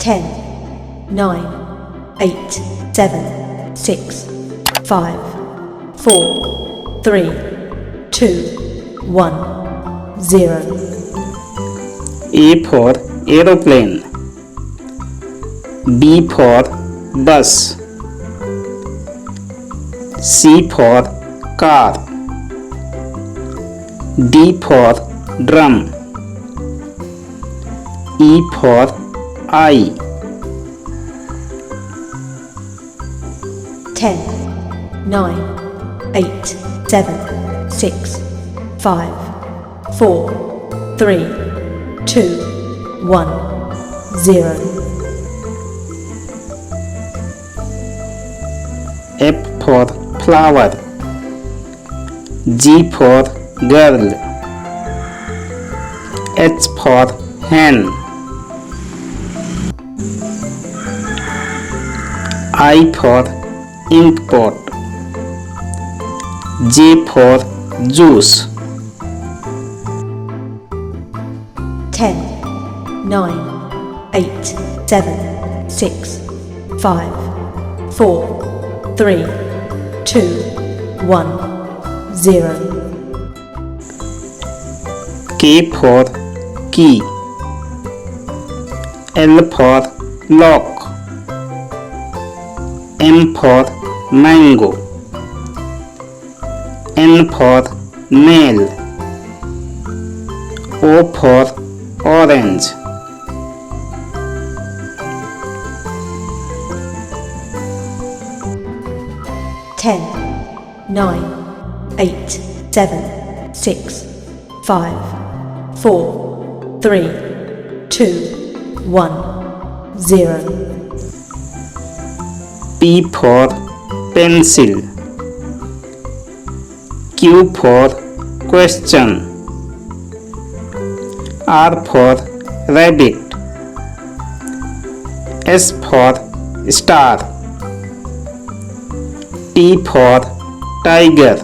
10, 9, 8, 7, 6, 5, 4, 3, 2, 1, 0. A for aeroplane. B for bus. C for car. D for drum. E for eye. 10, 9, 8, 7, 6, 5, 4, 3, 2, 1, 0. F for flower. G for girl. H for hen. I for ink pot. J for juice. 10, 9, 8, 7, 6, 5, 4, 3, 2, 1, 0. K for key. L for lock. M for mango. N for nail. O for orange. 10, 9, 8, 7, 6, 5, 4, 3, 2, 1, 0. P for pencil. Q for question. R for rabbit. S for star. T for tiger.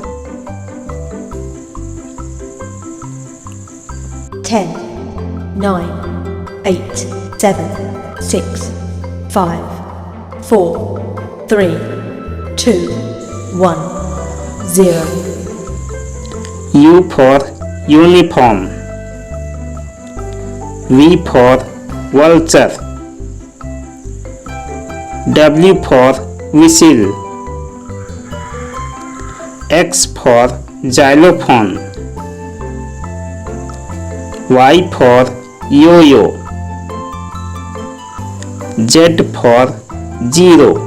10, 9, 8, 7, 6, 5, 4, 3, 2, 1, 0. U for uniform. V for vulture. W for whistle. X for xylophone. Y for yo-yo. Z for zero.